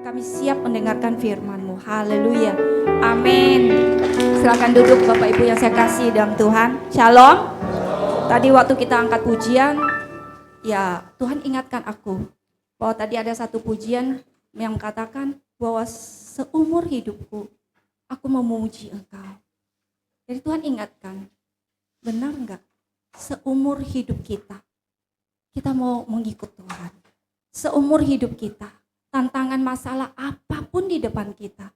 kami siap mendengarkan firman-Mu. Haleluya. Amin. Silakan duduk Bapak Ibu yang saya kasih dalam Tuhan. Shalom. Tadi waktu kita angkat pujian, ya Tuhan ingatkan aku bahwa tadi ada satu pujian yang katakan bahwa seumur hidupku aku memuji Engkau. Jadi Tuhan ingatkan, benar enggak? Seumur hidup kita mau mengikut Tuhan. Seumur hidup kita, tantangan masalah apapun di depan kita,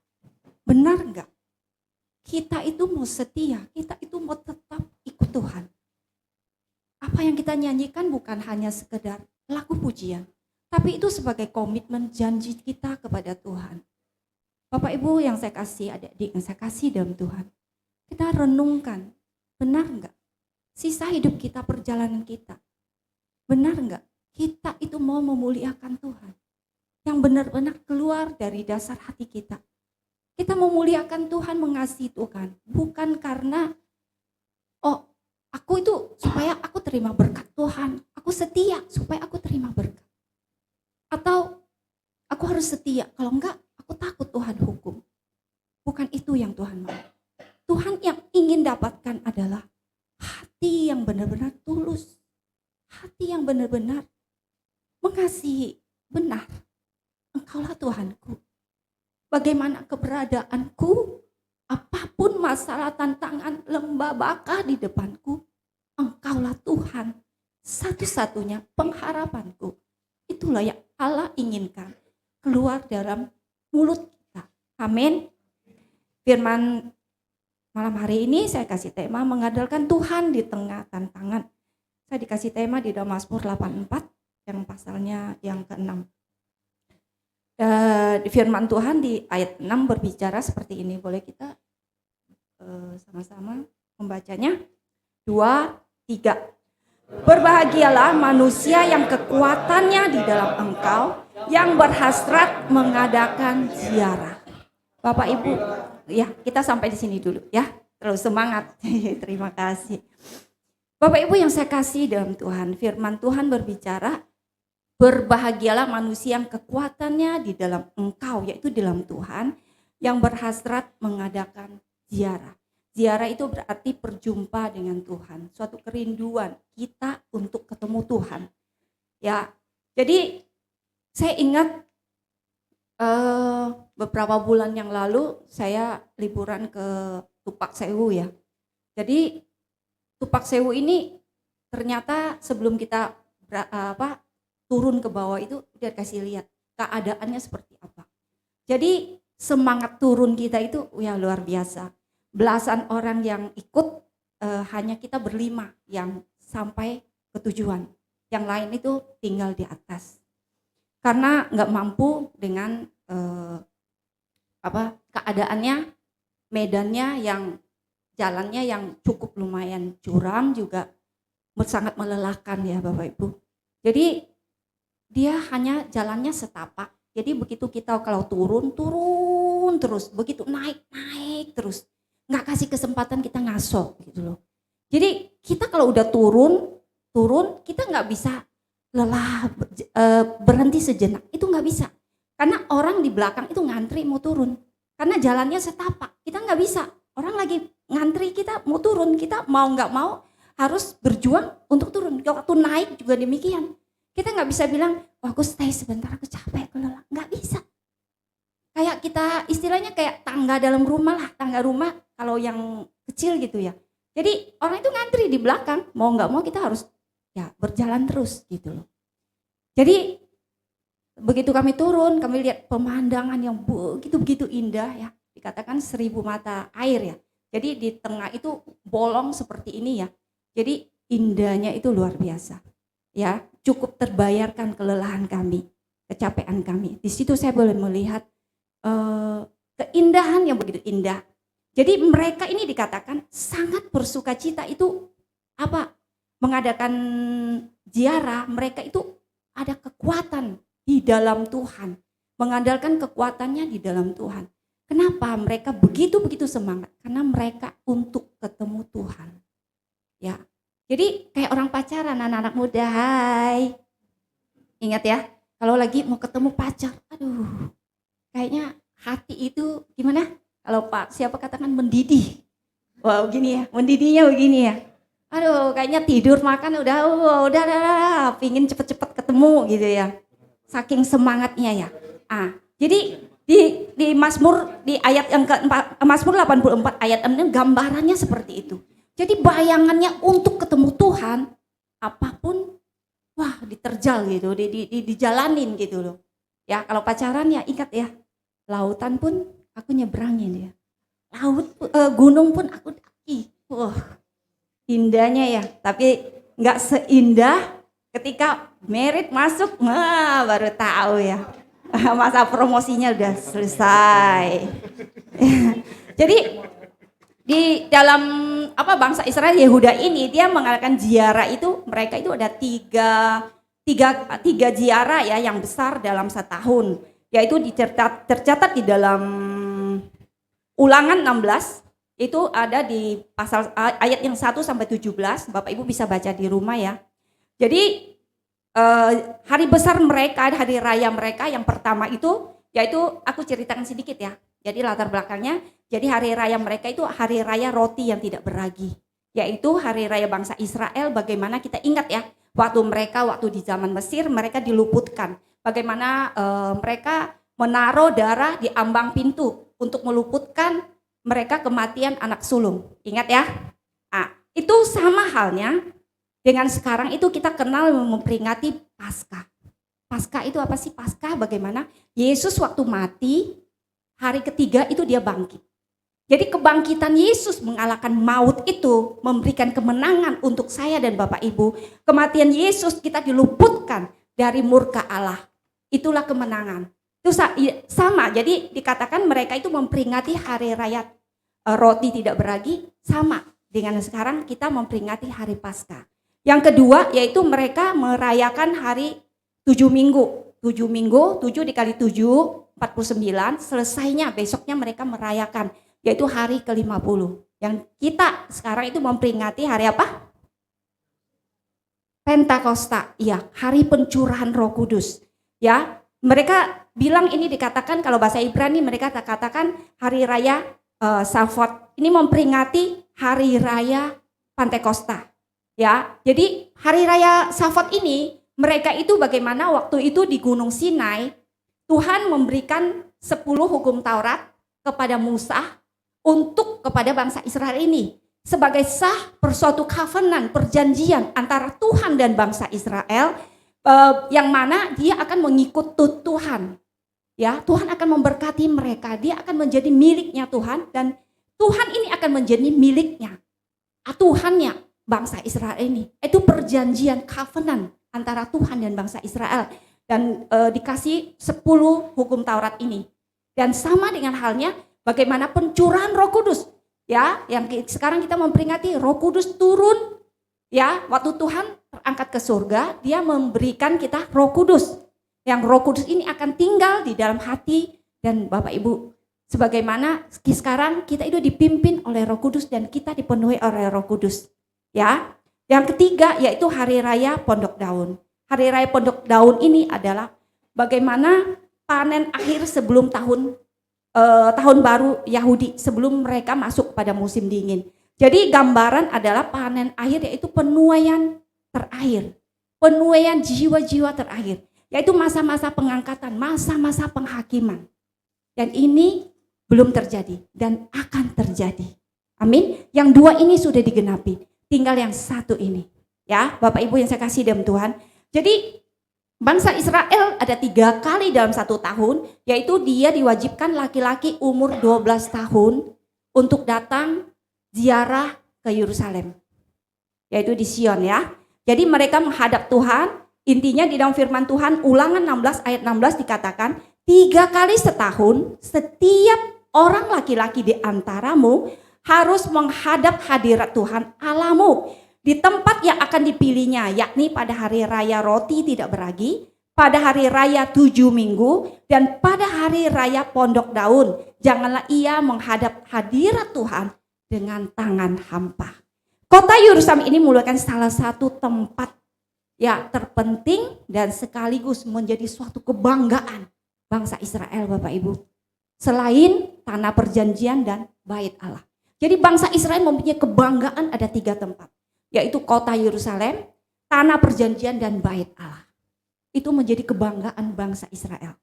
benar enggak? Kita itu mau setia, kita itu mau tetap ikut Tuhan. Apa yang kita nyanyikan bukan hanya sekedar lagu pujian, tapi itu sebagai komitmen janji kita kepada Tuhan. Bapak Ibu yang saya kasih, adik-adik yang saya kasih dalam Tuhan, kita renungkan, benar enggak? Sisa hidup kita, perjalanan kita, benar enggak? Kita itu mau memuliakan Tuhan. Yang benar-benar keluar dari dasar hati kita. Kita memuliakan Tuhan, mengasihi Tuhan. Bukan karena, oh aku itu supaya aku terima berkat Tuhan. Aku setia supaya aku terima berkat. Atau aku harus setia, kalau enggak aku takut Tuhan hukum. Bukan itu yang Tuhan mau. Tuhan yang ingin dapatkan adalah hati yang benar-benar tulus. Hati yang benar-benar mengasihi, benar. Engkaulah Tuhanku. Bagaimana keberadaanku, apapun masalah, tantangan, lembah baka di depanku, Engkaulah Tuhan. Satu-satunya pengharapanku. Itulah yang Allah inginkan keluar dalam mulut kita. Amin. Firman malam hari ini saya kasih tema mengandalkan Tuhan di tengah tantangan. Saya dikasih tema di dalam Mazmur 84 yang pasalnya yang ke-6. Firman Tuhan di ayat 6 berbicara seperti ini. Boleh kita sama-sama membacanya? 2, 3. Berbahagialah manusia yang kekuatannya di dalam Engkau, yang berhasrat mengadakan ziarah. Bapak Ibu, ya kita sampai di sini dulu ya. Terus semangat. Terima kasih. Bapak Ibu yang saya kasih dalam Tuhan, firman Tuhan berbicara, berbahagialah manusia yang kekuatannya di dalam Engkau, yaitu di dalam Tuhan, yang berhasrat mengadakan ziarah. Ziarah itu berarti berjumpa dengan Tuhan, suatu kerinduan kita untuk ketemu Tuhan. Ya, jadi saya ingat beberapa bulan yang lalu saya liburan ke Tupak Sewu ya. Jadi Tupak Sewu ini ternyata sebelum kita turun ke bawah itu dia kasih lihat keadaannya seperti apa. Jadi semangat turun kita itu ya luar biasa. Belasan orang yang ikut, hanya kita berlima yang sampai ke tujuan. Yang lain itu tinggal di atas. Karena nggak mampu dengan keadaannya, medannya yang jalannya yang cukup lumayan curam juga sangat melelahkan ya Bapak Ibu. Jadi dia hanya jalannya setapak. Jadi begitu kita kalau turun terus, begitu naik terus. Nggak kasih kesempatan kita ngaso gitu loh. Jadi kita kalau udah turun kita nggak bisa lelah, berhenti sejenak, itu nggak bisa. Karena orang di belakang itu ngantri mau turun. Karena jalannya setapak, kita nggak bisa. Orang lagi ngantri kita mau turun, kita mau nggak mau harus berjuang untuk turun. Waktu naik juga demikian. Kita nggak bisa bilang, wah aku stay sebentar, aku capek, aku lelah. Nggak bisa. Kayak kita istilahnya kayak tangga dalam rumah lah, tangga rumah kalau yang kecil gitu ya. Jadi orang itu ngantri di belakang, mau nggak mau kita harus ya berjalan terus gitu loh. Jadi begitu kami turun, kami lihat pemandangan yang begitu indah ya. Dikatakan 1000 mata air ya. Jadi di tengah itu bolong seperti ini ya. Jadi indahnya itu luar biasa. Ya, cukup terbayarkan kelelahan kami, kecapean kami. Di situ saya boleh melihat keindahan yang begitu indah. Jadi mereka ini dikatakan sangat bersukacita itu mengadakan ziarah, mereka itu ada kekuatan di dalam Tuhan, mengandalkan kekuatannya di dalam Tuhan. Kenapa mereka begitu semangat? Karena mereka untuk ketemu Tuhan. Ya. Jadi kayak orang pacaran, anak-anak muda, hai. Ingat ya, kalau lagi mau ketemu pacar, aduh. kayaknya hati itu gimana? Kalau Pak siapa katakan mendidih. Wow, gini ya, mendidihnya begini ya. Aduh, kayaknya tidur makan udah, pingin cepet-cepet ketemu gitu ya. Saking semangatnya ya. Jadi di Mazmur di ayat yang keempat, Mazmur 84 ayat 6 gambarannya seperti itu. Jadi bayangannya untuk ketemu Tuhan, apapun wah diterjal gitu, dijalanin gitu loh. Ya kalau pacaran ya ingat ya, lautan pun aku nyebrangin ya. Gunung pun aku daki. Wah, indahnya ya. Tapi nggak seindah ketika merit masuk, baru tahu ya. Masa promosinya udah selesai. Jadi di dalam bangsa Israel Yehuda ini dia mengadakan ziarah itu, mereka itu ada tiga ziarah ya yang besar dalam setahun, yaitu tercatat di dalam Ulangan 16 itu ada di pasal ayat yang 1 sampai 17. Bapak Ibu bisa baca di rumah ya. Jadi hari besar mereka, hari raya mereka yang pertama itu yaitu aku ceritakan sedikit ya. Jadi latar belakangnya, jadi hari raya mereka itu hari raya roti yang tidak beragi. Yaitu hari raya bangsa Israel, bagaimana kita ingat ya. Waktu di zaman Mesir mereka diluputkan. Bagaimana mereka menaruh darah di ambang pintu untuk meluputkan mereka kematian anak sulung. Ingat ya. Itu sama halnya dengan sekarang itu kita kenal memperingati Paskah. Paskah itu apa sih? Paskah bagaimana Yesus waktu mati, hari ketiga itu dia bangkit. Jadi kebangkitan Yesus mengalahkan maut itu memberikan kemenangan untuk saya dan Bapak Ibu. Kematian Yesus kita diluputkan dari murka Allah. Itulah kemenangan. Itu sama, jadi dikatakan mereka itu memperingati hari raya roti tidak beragi, sama dengan sekarang kita memperingati hari Paskah. Yang kedua yaitu mereka merayakan hari 7 minggu. 7 minggu, 7 dikali 7, 49, selesainya besoknya mereka merayakan, yaitu hari ke-50. Yang kita sekarang itu memperingati hari apa? Pentakosta, iya, hari pencurahan Roh Kudus. Ya, mereka bilang ini dikatakan kalau bahasa Ibrani mereka katakan hari raya Shavuot. Ini memperingati hari raya Pentakosta. Ya, jadi hari raya Shavuot ini mereka itu bagaimana waktu itu di Gunung Sinai Tuhan memberikan 10 hukum Taurat kepada Musa untuk kepada bangsa Israel ini sebagai sah suatu covenant perjanjian antara Tuhan dan bangsa Israel yang mana dia akan mengikut Tuhan. Ya, Tuhan akan memberkati mereka, dia akan menjadi miliknya Tuhan dan Tuhan ini akan menjadi miliknya. Tuhannya bangsa Israel ini. Itu perjanjian covenant antara Tuhan dan bangsa Israel dan dikasih 10 hukum Taurat ini. Dan sama dengan halnya bagaimana pencurahan Roh Kudus. Ya, yang sekarang kita memperingati Roh Kudus turun. Ya, waktu Tuhan terangkat ke surga, dia memberikan kita Roh Kudus. Yang Roh Kudus ini akan tinggal di dalam hati dan Bapak Ibu. Sebagaimana sekarang kita itu dipimpin oleh Roh Kudus dan kita dipenuhi oleh Roh Kudus. Ya, yang ketiga yaitu Hari Raya Pondok Daun. Hari Raya Pondok Daun ini adalah bagaimana panen akhir sebelum tahun baru Yahudi, sebelum mereka masuk pada musim dingin. Jadi gambaran adalah panen akhir yaitu penuaian terakhir, penuaian jiwa-jiwa terakhir, yaitu masa-masa pengangkatan, masa-masa penghakiman. Dan ini belum terjadi dan akan terjadi. Amin. Yang dua ini sudah digenapi. Tinggal yang satu ini. Ya, Bapak Ibu yang saya kasih dalam Tuhan. Jadi bangsa Israel ada 3 kali dalam 1 tahun, yaitu dia diwajibkan laki-laki umur 12 tahun untuk datang ziarah ke Yerusalem. Yaitu di Sion ya. Jadi mereka menghadap Tuhan. Intinya di dalam firman Tuhan Ulangan 16 ayat 16 dikatakan 3 kali setahun setiap orang laki-laki di antaramu harus menghadap hadirat Tuhan Allahmu di tempat yang akan dipilihnya, yakni pada hari raya roti tidak beragi, pada hari raya 7 minggu, dan pada hari raya pondok daun. Janganlah ia menghadap hadirat Tuhan dengan tangan hampa. Kota Yerusalem ini merupakan salah satu tempat ya terpenting dan sekaligus menjadi suatu kebanggaan bangsa Israel Bapak Ibu. Selain tanah perjanjian dan bait Allah. Jadi bangsa Israel mempunyai kebanggaan ada 3 tempat. Yaitu kota Yerusalem, tanah perjanjian dan bait Allah. Itu menjadi kebanggaan bangsa Israel.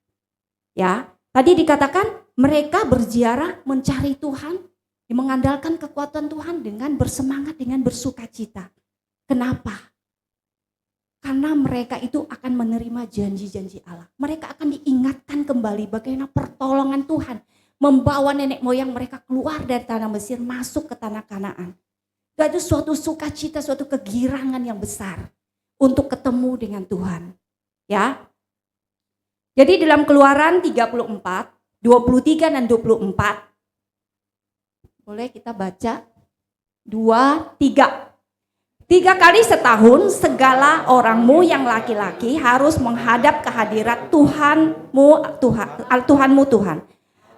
Ya, tadi dikatakan mereka berziarah mencari Tuhan, mengandalkan kekuatan Tuhan dengan bersemangat, dengan bersukacita. Kenapa? Karena mereka itu akan menerima janji-janji Allah. Mereka akan diingatkan kembali bagaimana pertolongan Tuhan membawa nenek moyang mereka keluar dari tanah Mesir masuk ke tanah Kanaan. Itu suatu sukacita, suatu kegirangan yang besar untuk ketemu dengan Tuhan. Ya. Jadi dalam Keluaran 34, 23 dan 24. Boleh kita baca 2, 3. 3 kali setahun segala orangmu yang laki-laki harus menghadap ke hadirat Tuhanmu Tuhan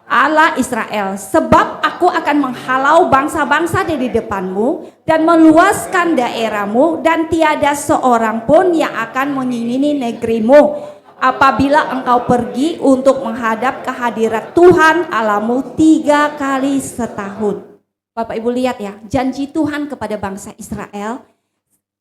Allah Israel, sebab aku akan menghalau bangsa-bangsa dari depanmu dan meluaskan daerahmu, dan tiada seorang pun yang akan menyingini negerimu apabila engkau pergi untuk menghadap ke hadirat Tuhan Allahmu 3 kali setahun. Bapak Ibu lihat ya, janji Tuhan kepada bangsa Israel,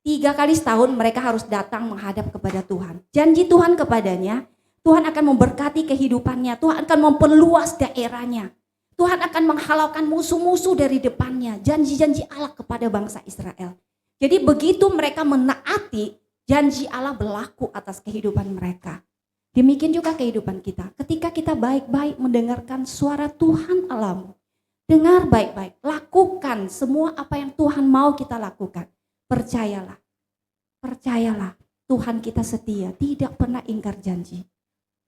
3 kali setahun mereka harus datang menghadap kepada Tuhan. Janji Tuhan kepadanya, Tuhan akan memberkati kehidupannya, Tuhan akan memperluas daerahnya, Tuhan akan menghalaukan musuh-musuh dari depannya. Janji-janji Allah kepada bangsa Israel. Jadi begitu mereka menaati, janji Allah berlaku atas kehidupan mereka. Demikian juga kehidupan kita. Ketika kita baik-baik mendengarkan suara Tuhan Allahmu, dengar baik-baik, lakukan semua apa yang Tuhan mau kita lakukan. Percayalah, Tuhan kita setia, tidak pernah ingkar janji.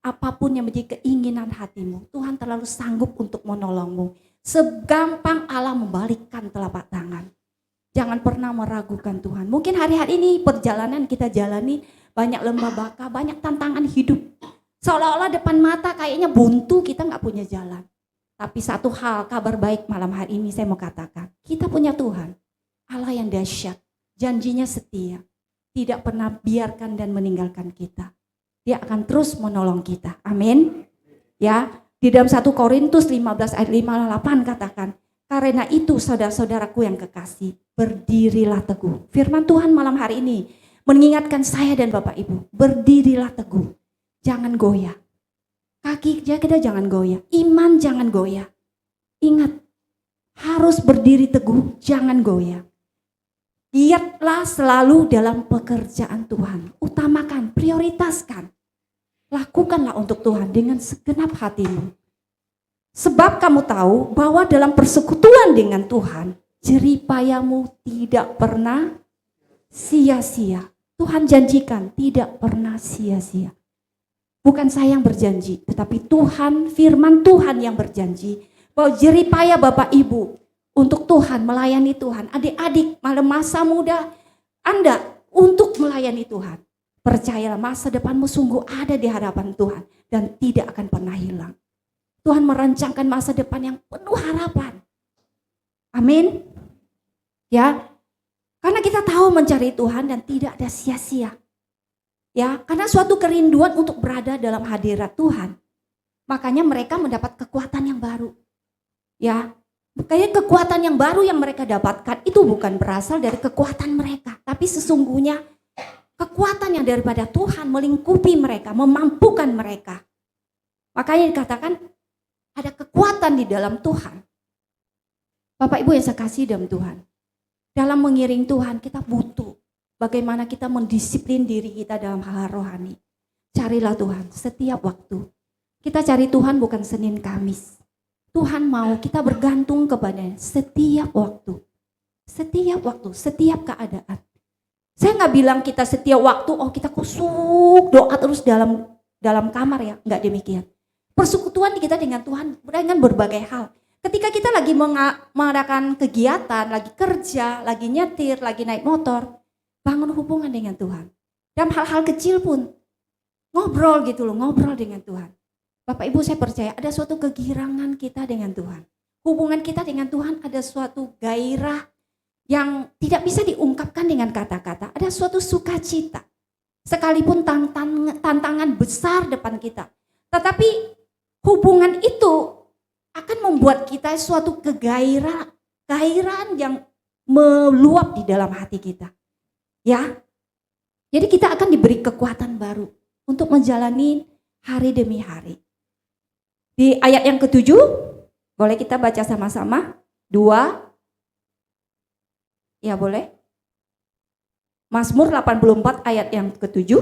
Apapun yang menjadi keinginan hatimu, Tuhan terlalu sanggup untuk menolongmu. Segampang Allah membalikkan telapak tangan. Jangan pernah meragukan Tuhan. Mungkin hari-hari ini perjalanan kita jalani banyak lembah baka, banyak tantangan hidup. Seolah-olah depan mata kayaknya buntu, kita gak punya jalan. Tapi satu hal, kabar baik malam hari ini saya mau katakan. Kita punya Tuhan, Allah yang dahsyat, janjinya setia. Tidak pernah biarkan dan meninggalkan kita. Dia akan terus menolong kita. Amin. Ya, di dalam 1 Korintus 15 ayat 5-8 katakan, karena itu saudara-saudaraku yang kekasih, berdirilah teguh. Firman Tuhan malam hari ini mengingatkan saya dan Bapak Ibu, berdirilah teguh. Jangan goyah. Kaki kita jangan goyah, iman jangan goyah. Ingat, harus berdiri teguh, jangan goyah. Giatlah selalu dalam pekerjaan Tuhan. Utamakan, prioritaskan. Lakukanlah untuk Tuhan dengan segenap hatimu. Sebab kamu tahu bahwa dalam persekutuan dengan Tuhan, jeripayamu tidak pernah sia-sia. Tuhan janjikan tidak pernah sia-sia. Bukan saya yang berjanji, tetapi Tuhan, firman Tuhan yang berjanji bahwa jeripaya Bapak Ibu untuk Tuhan, melayani Tuhan, adik-adik, malam masa muda Anda untuk melayani Tuhan. Percayalah, masa depanmu sungguh ada di hadapan Tuhan dan tidak akan pernah hilang. Tuhan merancangkan masa depan yang penuh harapan. Amin. Ya, karena kita tahu mencari Tuhan dan tidak ada sia-sia. Ya, karena suatu kerinduan untuk berada dalam hadirat Tuhan. Makanya mereka mendapat kekuatan yang baru. Ya, kayaknya kekuatan yang baru yang mereka dapatkan itu bukan berasal dari kekuatan mereka, tapi sesungguhnya kekuatan yang daripada Tuhan melingkupi mereka, memampukan mereka. Makanya dikatakan ada kekuatan di dalam Tuhan. Bapak Ibu yang saya kasih dalam Tuhan, dalam mengiring Tuhan kita butuh bagaimana kita mendisiplin diri kita dalam hal rohani. Carilah Tuhan setiap waktu. Kita cari Tuhan bukan Senin Kamis. Tuhan mau kita bergantung kepadanya setiap waktu. Setiap waktu, setiap keadaan. Saya nggak bilang kita setiap waktu, oh kita kusuk doa terus dalam kamar ya, nggak demikian. Persekutuan kita dengan Tuhan dengan berbagai hal. Ketika kita lagi mengadakan kegiatan, lagi kerja, lagi nyetir, lagi naik motor, bangun hubungan dengan Tuhan. Dalam hal-hal kecil pun ngobrol gitu loh, ngobrol dengan Tuhan. Bapak Ibu saya percaya ada suatu kegirangan kita dengan Tuhan. Hubungan kita dengan Tuhan ada suatu gairah yang tidak bisa diungkapkan dengan kata-kata. Ada suatu sukacita. Sekalipun tantangan besar depan kita. Tetapi hubungan itu akan membuat kita suatu kegairahan yang meluap di dalam hati kita. Ya. Jadi kita akan diberi kekuatan baru untuk menjalani hari demi hari. Di ayat yang ke-7, boleh kita baca sama-sama? 2. Ya boleh. Mazmur 84 ayat yang ke-7.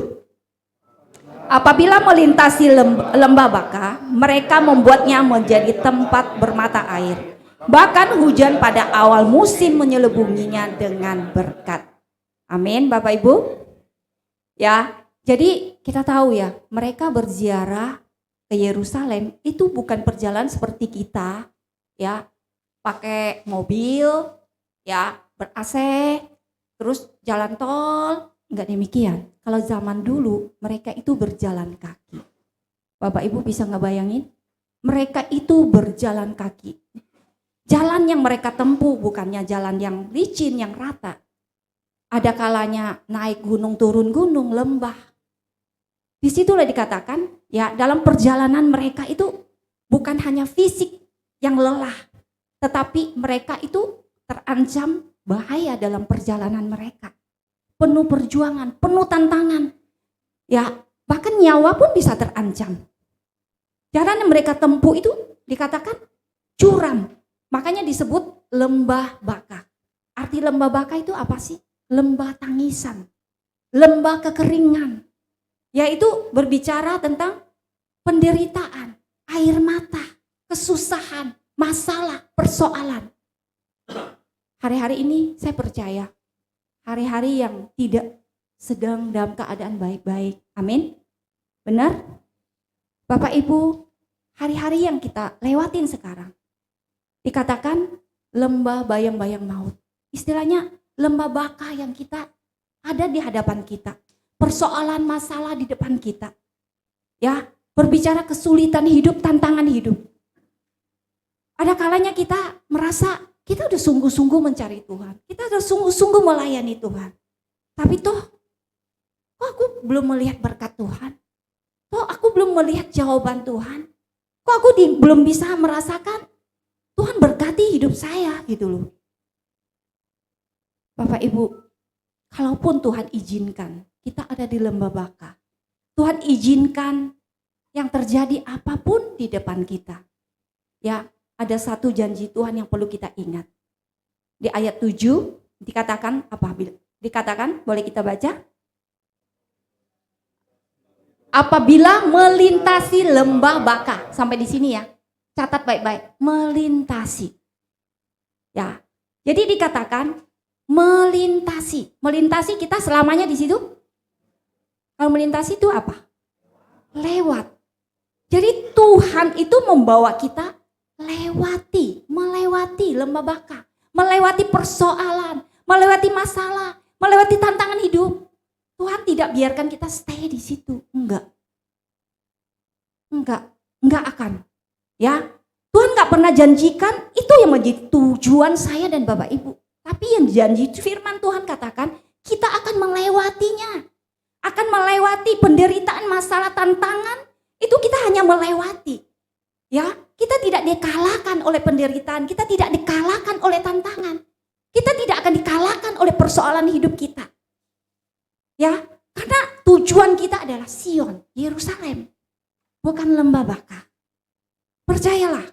Apabila melintasi lembah Baka, mereka membuatnya menjadi tempat bermata air. Bahkan hujan pada awal musim menyelubunginya dengan berkat. Amin, Bapak Ibu. Ya, jadi kita tahu ya, mereka berziarah ke Yerusalem itu bukan perjalanan seperti kita, ya, pakai mobil, ya, ber-AC, terus jalan tol, enggak demikian. Kalau zaman dulu mereka itu berjalan kaki. Bapak Ibu bisa ngebayangin? Mereka itu berjalan kaki. Jalan yang mereka tempuh bukannya jalan yang licin, yang rata. Ada kalanya naik gunung, turun gunung, lembah. Disitulah dikatakan, ya dalam perjalanan mereka itu bukan hanya fisik yang lelah, tetapi mereka itu terancam bahaya dalam perjalanan mereka. Penuh perjuangan, penuh tantangan. Ya, bahkan nyawa pun bisa terancam. Jalan yang mereka tempuh itu dikatakan curam. Makanya disebut lembah Baka. Arti lembah Baka itu apa sih? Lembah tangisan, lembah kekeringan. Yaitu berbicara tentang penderitaan, air mata, kesusahan, masalah, persoalan. Hari-hari ini saya percaya, hari-hari yang tidak sedang dalam keadaan baik-baik. Amin. Benar? Bapak Ibu, hari-hari yang kita lewatin sekarang, dikatakan lembah bayang-bayang maut. Istilahnya lembah Baka yang kita ada di hadapan kita. Persoalan masalah di depan kita. Ya, berbicara kesulitan hidup, tantangan hidup. Ada kalanya kita merasa kita udah sungguh-sungguh mencari Tuhan. Kita udah sungguh-sungguh melayani Tuhan. Tapi toh, kok aku belum melihat berkat Tuhan? Kok aku belum melihat jawaban Tuhan? Kok aku belum bisa merasakan Tuhan berkati hidup saya gitu loh. Bapak Ibu, kalaupun Tuhan izinkan kita ada di lembah Baka, Tuhan izinkan yang terjadi apapun di depan kita. Ya, ada satu janji Tuhan yang perlu kita ingat. Di ayat 7 dikatakan apa? Dikatakan, boleh kita baca? Apabila melintasi lembah Baka, sampai di sini ya. Catat baik-baik, melintasi. Ya. Jadi dikatakan melintasi. Melintasi kita selamanya di situ. Kalau melintasi itu apa? Lewat. Jadi Tuhan itu membawa kita melewati lembah Baka, melewati persoalan, melewati masalah, melewati tantangan hidup. Tuhan tidak biarkan kita stay di situ. Enggak akan. Ya, Tuhan nggak pernah janjikan itu yang menjadi tujuan saya dan Bapak Ibu. Tapi yang janji firman Tuhan katakan kita akan melewatinya. Akan melewati penderitaan, masalah, tantangan, itu kita hanya melewati. Ya, kita tidak dikalahkan oleh penderitaan, kita tidak dikalahkan oleh tantangan. Kita tidak akan dikalahkan oleh persoalan hidup kita. Ya, karena tujuan kita adalah Sion, Yerusalem, bukan lembah Baka. Percayalah.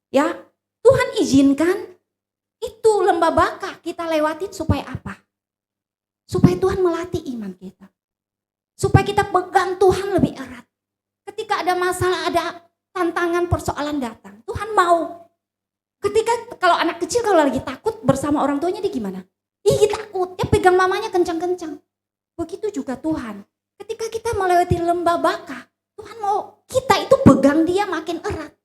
Ya, Tuhan izinkan itu lembah Baka kita lewatin supaya apa? Supaya Tuhan melatih iman kita. Supaya kita pegang Tuhan lebih erat. Ketika ada masalah, ada tantangan, persoalan datang, Tuhan mau. Ketika kalau anak kecil kalau lagi takut bersama orang tuanya dia gimana? Ih takut, dia pegang mamanya kencang-kencang. Begitu juga Tuhan. Ketika kita melewati lembah Baka, Tuhan mau kita itu pegang dia makin erat.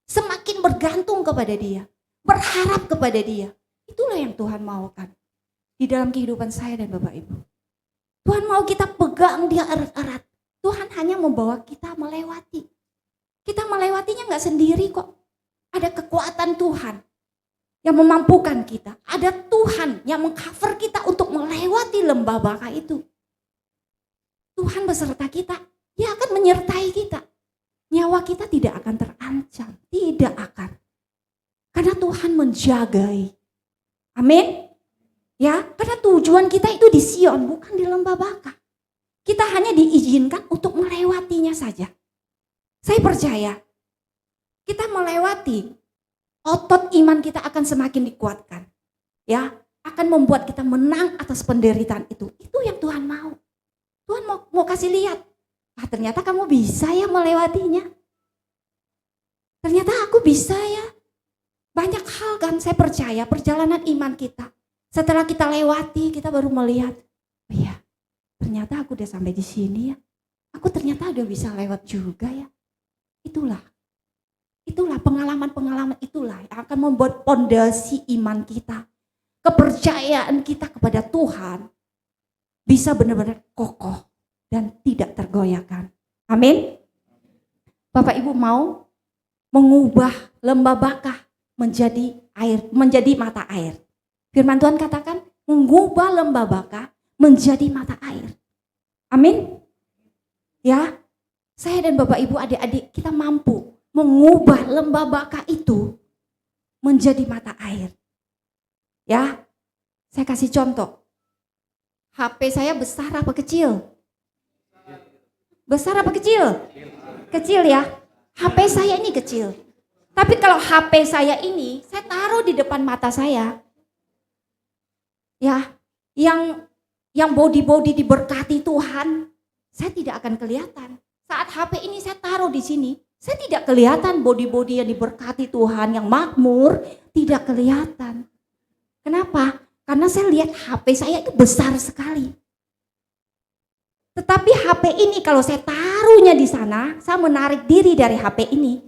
Semakin bergantung kepada dia. Berharap kepada dia. Itulah yang Tuhan maukan. Di dalam kehidupan saya dan Bapak Ibu. Tuhan mau kita pegang dia erat-erat. Tuhan hanya membawa kita melewati. Kita melewatinya gak sendiri kok. Ada kekuatan Tuhan yang memampukan kita. Ada Tuhan yang mengcover kita untuk melewati lembah Baka itu. Tuhan beserta kita. Dia akan menyertai kita. nyawa kita tidak akan terancam, tidak akan. Karena Tuhan menjagai. Amin. Ya, karena tujuan kita itu di Sion, bukan di lembah Baka. Kita hanya diizinkan untuk melewatinya saja. Saya percaya, kita melewati, otot iman kita akan semakin dikuatkan. Ya, akan membuat kita menang atas penderitaan itu. Itu yang Tuhan mau. Tuhan mau kasih lihat, ternyata kamu bisa ya melewatinya. Ternyata aku bisa ya. Banyak hal kan saya percaya perjalanan iman kita. Setelah kita lewati, kita baru melihat, oh iya, ternyata aku udah sampai di sini ya. Aku ternyata udah bisa lewat juga ya. Itulah pengalaman-pengalaman itulah yang akan membuat pondasi iman kita, kepercayaan kita kepada Tuhan bisa benar-benar kokoh dan tidak tergoyahkan. Amin. Bapak Ibu mau mengubah lembah Baka menjadi air, menjadi mata air. Firman Tuhan katakan mengubah lembah Baka menjadi mata air. Amin. Ya, saya dan Bapak Ibu adik-adik kita mampu mengubah lembah Baka itu menjadi mata air. Ya, saya kasih contoh. HP saya besar apa kecil? Besar apa kecil? Kecil ya. HP saya ini kecil. Tapi kalau HP saya ini saya taruh di depan mata saya. Ya, yang body diberkati Tuhan, saya tidak akan kelihatan. Saat HP ini saya taruh di sini, saya tidak kelihatan body yang diberkati Tuhan, yang makmur, tidak kelihatan. Kenapa? Karena saya lihat HP saya itu besar sekali. Tetapi HP ini kalau saya taruhnya di sana, saya menarik diri dari HP ini,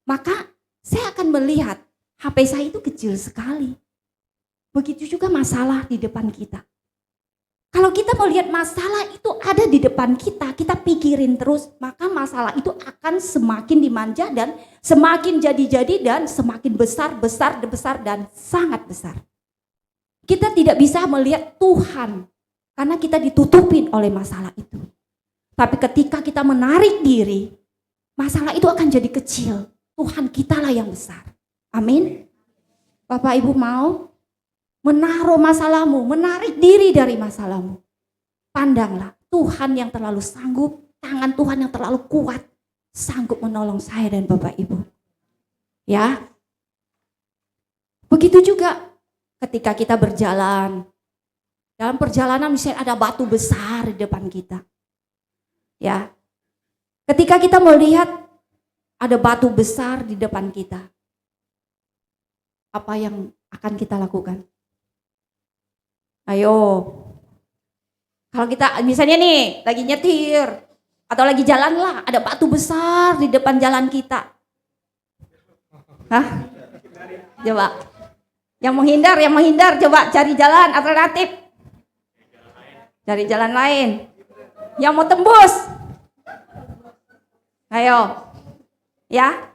maka saya akan melihat HP saya itu kecil sekali. Begitu juga masalah di depan kita. Kalau kita melihat masalah itu ada di depan kita, kita pikirin terus, maka masalah itu akan semakin dimanja dan semakin jadi-jadi dan semakin besar dan sangat besar. Kita tidak bisa melihat Tuhan karena kita ditutupin oleh masalah itu. Tapi ketika kita menarik diri, masalah itu akan jadi kecil. Tuhan kitalah yang besar. Amin. Bapak Ibu mau menaruh masalahmu, menarik diri dari masalahmu. Pandanglah Tuhan yang terlalu sanggup, tangan Tuhan yang terlalu kuat, sanggup menolong saya dan Bapak Ibu. Ya. Begitu juga ketika kita berjalan. Dalam perjalanan misalnya ada batu besar di depan kita. Ya. Ketika kita melihat ada batu besar di depan kita, apa yang akan kita lakukan? Ayo, kalau kita misalnya nih lagi nyetir atau lagi jalan lah, ada batu besar di depan jalan kita. Hah? Coba, yang menghindar, coba cari jalan alternatif. Cari jalan lain. Yang mau tembus, ayo, ya.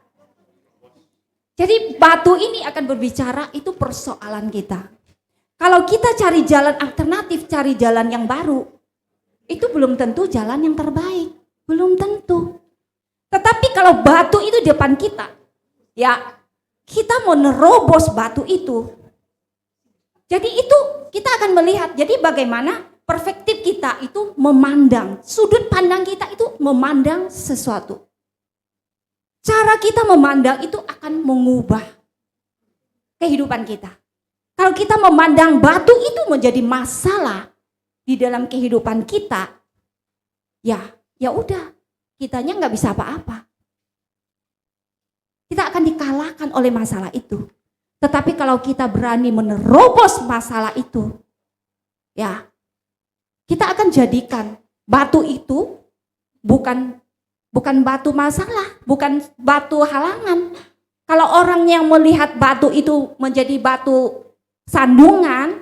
Jadi batu ini akan berbicara itu persoalan kita. Kalau kita cari jalan alternatif, cari jalan yang baru, itu belum tentu jalan yang terbaik, belum tentu. Tetapi kalau batu itu di depan kita, ya kita mau nerobos batu itu. Jadi itu kita akan melihat, jadi bagaimana perspektif kita itu memandang, sudut pandang kita itu memandang sesuatu. Cara kita memandang itu akan mengubah kehidupan kita. Kalau kita memandang batu itu menjadi masalah di dalam kehidupan kita, ya udah, kitanya nggak bisa apa-apa. Kita akan dikalahkan oleh masalah itu. Tetapi kalau kita berani menerobos masalah itu, ya kita akan jadikan batu itu bukan batu masalah, bukan batu halangan. Kalau orang yang melihat batu itu menjadi batu sandungan,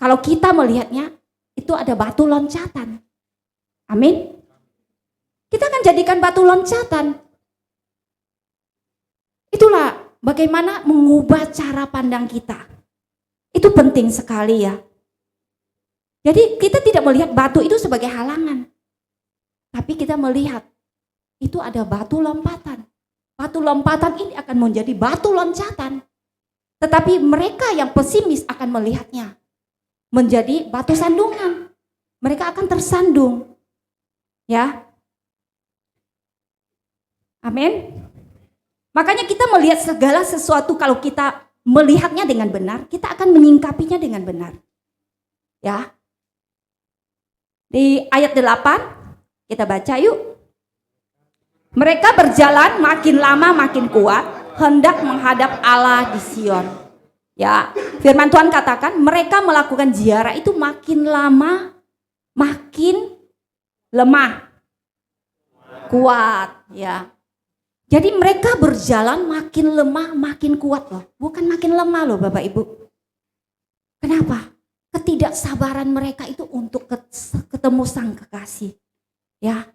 kalau kita melihatnya itu ada batu loncatan. Amin. Kita akan jadikan batu loncatan. Itulah bagaimana mengubah cara pandang kita. Itu penting sekali ya. Jadi kita tidak melihat batu itu sebagai halangan. Tapi kita melihat itu ada batu lompatan. Batu lompatan ini akan menjadi batu loncatan. Tetapi mereka yang pesimis akan melihatnya menjadi batu sandungan. Mereka akan tersandung. Ya. Amin. Makanya kita melihat segala sesuatu, kalau kita melihatnya dengan benar, kita akan menyingkapinya dengan benar. Ya. Di ayat 8 kita baca yuk. Mereka berjalan makin lama makin kuat, hendak menghadap Allah di Sion. Ya, firman Tuhan katakan mereka melakukan ziarah itu makin lama makin lemah, kuat, ya. Jadi mereka berjalan makin lemah makin kuat loh, bukan makin lemah loh Bapak Ibu. Kenapa? Ketidaksabaran mereka itu untuk ketemu sang kekasih. Ya.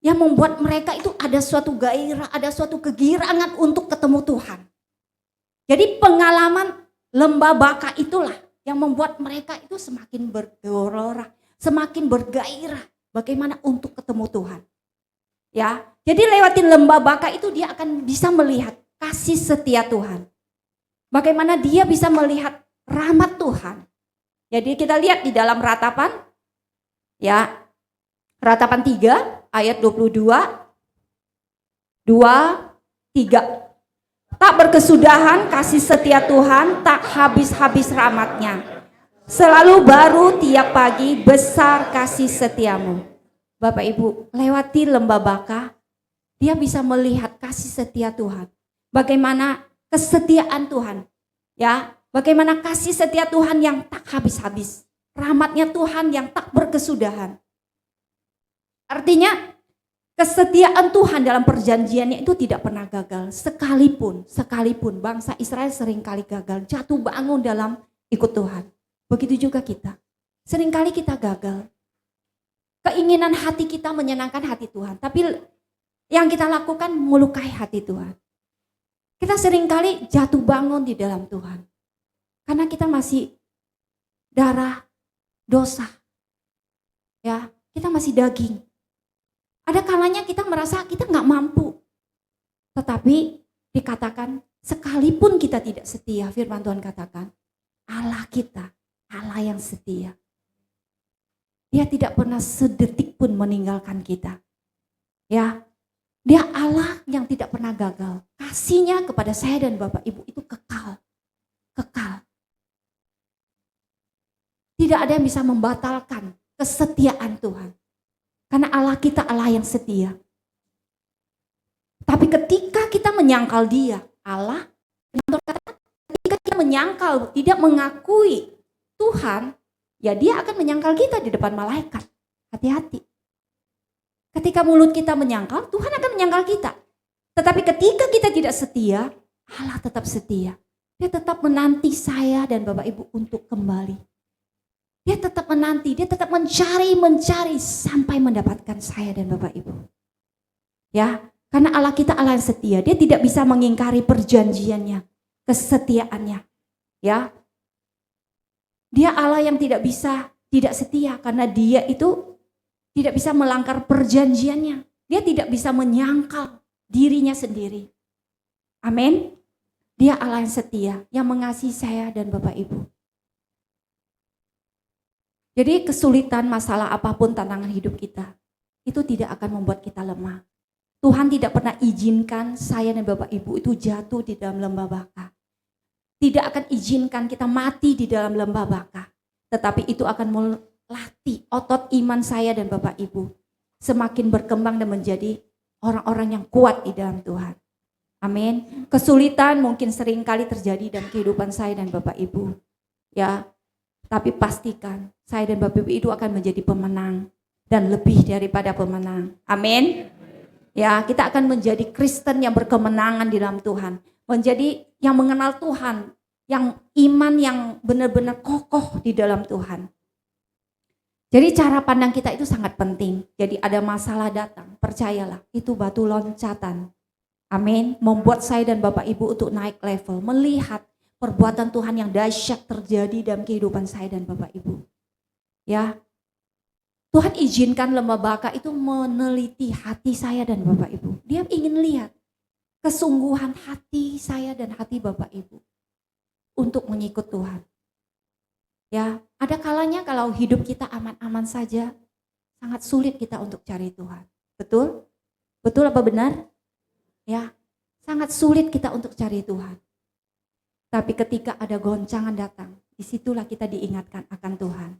Yang membuat mereka itu ada suatu gairah, ada suatu kegirangan untuk ketemu Tuhan. Jadi pengalaman lembah baka itulah yang membuat mereka itu semakin bergelora, semakin bergairah bagaimana untuk ketemu Tuhan. Ya, jadi lewatin lembah baka itu dia akan bisa melihat kasih setia Tuhan. Bagaimana dia bisa melihat rahmat Tuhan. Jadi kita lihat di dalam ratapan, ya, ratapan 3 ayat 22, 2, 3. Tak berkesudahan kasih setia Tuhan, tak habis-habis rahmatnya. Selalu baru tiap pagi, besar kasih setiamu. Bapak Ibu, lewati lembah baka, dia bisa melihat kasih setia Tuhan. Bagaimana kesetiaan Tuhan, ya, bagaimana kasih setia Tuhan yang tak habis-habis. Rahmatnya Tuhan yang tak berkesudahan. Artinya kesetiaan Tuhan dalam perjanjiannya itu tidak pernah gagal. Sekalipun bangsa Israel seringkali gagal, jatuh bangun dalam ikut Tuhan. Begitu juga kita. Seringkali kita gagal. Keinginan hati kita menyenangkan hati Tuhan. Tapi yang kita lakukan melukai hati Tuhan. Kita seringkali jatuh bangun di dalam Tuhan. Karena kita masih darah, dosa. Ya, kita masih daging. Ada kalanya kita merasa kita nggak mampu. Tetapi dikatakan sekalipun kita tidak setia, firman Tuhan katakan Allah kita, Allah yang setia. Dia tidak pernah sedetik pun meninggalkan kita. Ya, dia Allah yang tidak pernah gagal. Kasihnya kepada saya dan Bapak Ibu itu kekal. Kekal. Tidak ada yang bisa membatalkan kesetiaan Tuhan. Karena Allah kita Allah yang setia. Tapi ketika kita menyangkal dia, Allah, ketika kita menyangkal, tidak mengakui Tuhan, ya dia akan menyangkal kita di depan malaikat. Hati-hati. Ketika mulut kita menyangkal, Tuhan akan menyangkal kita. Tetapi ketika kita tidak setia, Allah tetap setia. Dia tetap menanti saya dan Bapak Ibu untuk kembali. Dia tetap menanti, dia tetap mencari sampai mendapatkan saya dan Bapak Ibu. Ya, karena Allah kita Allah yang setia, dia tidak bisa mengingkari perjanjiannya, kesetiaannya. Ya. Dia Allah yang tidak bisa tidak setia karena dia itu tidak bisa melanggar perjanjiannya. Dia tidak bisa menyangkal dirinya sendiri. Amin. Dia Allah yang setia, yang mengasihi saya dan Bapak Ibu. Jadi kesulitan, masalah apapun tantangan hidup kita, itu tidak akan membuat kita lemah. Tuhan tidak pernah izinkan saya dan Bapak Ibu itu jatuh di dalam lembah baka. Tidak akan izinkan kita mati di dalam lembah baka. Tetapi itu akan melatih otot iman saya dan Bapak Ibu. Semakin berkembang dan menjadi orang-orang yang kuat di dalam Tuhan. Amin. Kesulitan mungkin sering kali terjadi dalam kehidupan saya dan Bapak Ibu. Ya. Tapi pastikan saya dan Bapak Ibu itu akan menjadi pemenang dan lebih daripada pemenang. Amin. Ya, kita akan menjadi Kristen yang berkemenangan di dalam Tuhan, menjadi yang mengenal Tuhan, yang iman yang benar-benar kokoh di dalam Tuhan. Jadi cara pandang kita itu sangat penting. Jadi ada masalah datang, percayalah, itu batu loncatan. Amin. Membuat saya dan Bapak Ibu untuk naik level, melihat perbuatan Tuhan yang dahsyat terjadi dalam kehidupan saya dan Bapak Ibu. Ya. Tuhan izinkan lembah baka itu meneliti hati saya dan Bapak Ibu. Dia ingin lihat kesungguhan hati saya dan hati Bapak Ibu untuk mengikut Tuhan. Ya, ada kalanya kalau hidup kita aman-aman saja, sangat sulit kita untuk cari Tuhan. Betul? Betul apa benar? Ya, sangat sulit kita untuk cari Tuhan. Tapi ketika ada goncangan datang, disitulah kita diingatkan akan Tuhan.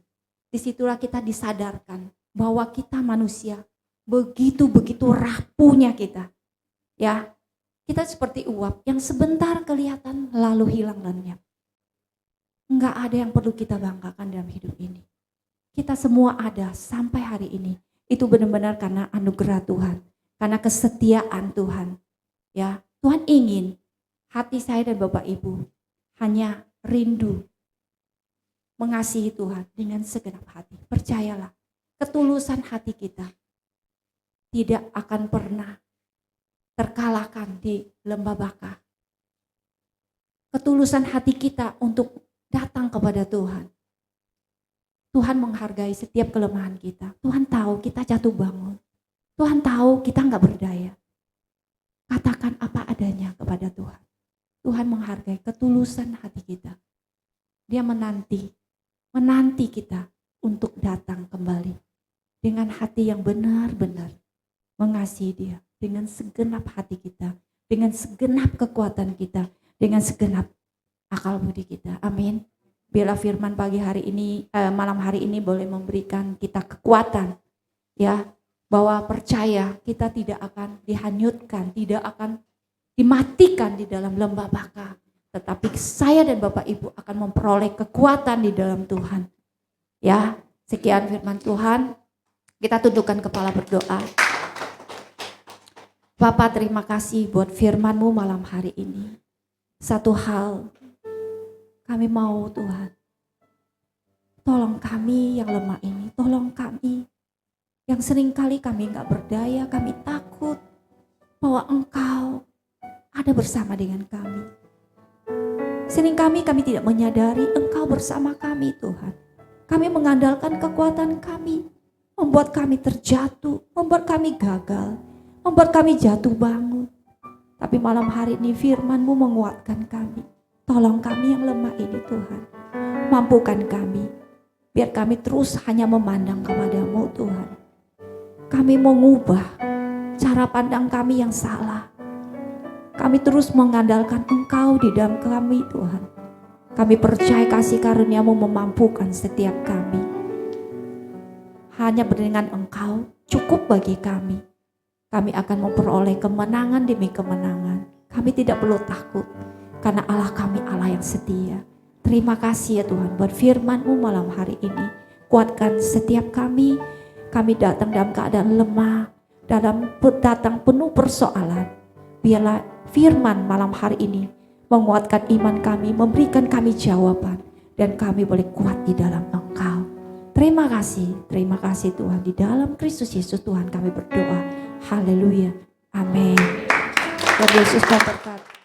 Disitulah kita disadarkan bahwa kita manusia, begitu-begitu rapuhnya kita. Ya, kita seperti uap yang sebentar kelihatan lalu hilang lenyap. Enggak ada yang perlu kita banggakan dalam hidup ini. Kita semua ada sampai hari ini. Itu benar-benar karena anugerah Tuhan, karena kesetiaan Tuhan. Ya, Tuhan ingin hati saya dan Bapak Ibu hanya rindu mengasihi Tuhan dengan segenap hati. Percayalah, ketulusan hati kita tidak akan pernah terkalahkan di lembah baka. Ketulusan hati kita untuk datang kepada Tuhan. Tuhan menghargai setiap kelemahan kita. Tuhan tahu kita jatuh bangun. Tuhan tahu kita nggak berdaya. Katakan apa adanya kepada Tuhan. Tuhan menghargai ketulusan hati kita. Dia menanti kita untuk datang kembali dengan hati yang benar-benar mengasihi Dia, dengan segenap hati kita, dengan segenap kekuatan kita, dengan segenap akal budi kita. Amin. Biarlah firman pagi hari ini, malam hari ini boleh memberikan kita kekuatan, ya, bahwa percaya kita tidak akan dihanyutkan, tidak akan dimatikan di dalam lembah baka, tetapi saya dan Bapak Ibu akan memperoleh kekuatan di dalam Tuhan. Ya, sekian firman Tuhan. Kita tundukkan kepala berdoa. Bapa, terima kasih buat firman-Mu malam hari ini. Satu hal kami mau, Tuhan, tolong kami yang lemah ini, tolong kami yang seringkali kami gak berdaya, kami takut bahwa Engkau ada bersama dengan kami. Sering kami tidak menyadari Engkau bersama kami, Tuhan. Kami mengandalkan kekuatan kami, membuat kami terjatuh, membuat kami gagal, membuat kami jatuh bangun. Tapi malam hari ini firman-Mu menguatkan kami. Tolong kami yang lemah ini, Tuhan. Mampukan kami, biar kami terus hanya memandang kepada-Mu, Tuhan. Kami mengubah cara pandang kami yang salah. Kami terus mengandalkan Engkau di dalam kami, Tuhan. Kami percaya kasih karunia-Mu memampukan setiap kami. Hanya dengan Engkau cukup bagi kami. Kami akan memperoleh kemenangan demi kemenangan. Kami tidak perlu takut, karena Allah kami Allah yang setia. Terima kasih ya Tuhan buat firman-Mu malam hari ini. Kuatkan setiap kami. Kami datang dalam keadaan lemah, datang penuh persoalan. Biarlah firman malam hari ini menguatkan iman kami, memberikan kami jawaban, dan kami boleh kuat di dalam Engkau. Terima kasih Tuhan. Di dalam Kristus Yesus Tuhan kami berdoa. Haleluya. Amin. Tuhan Yesus memberkati.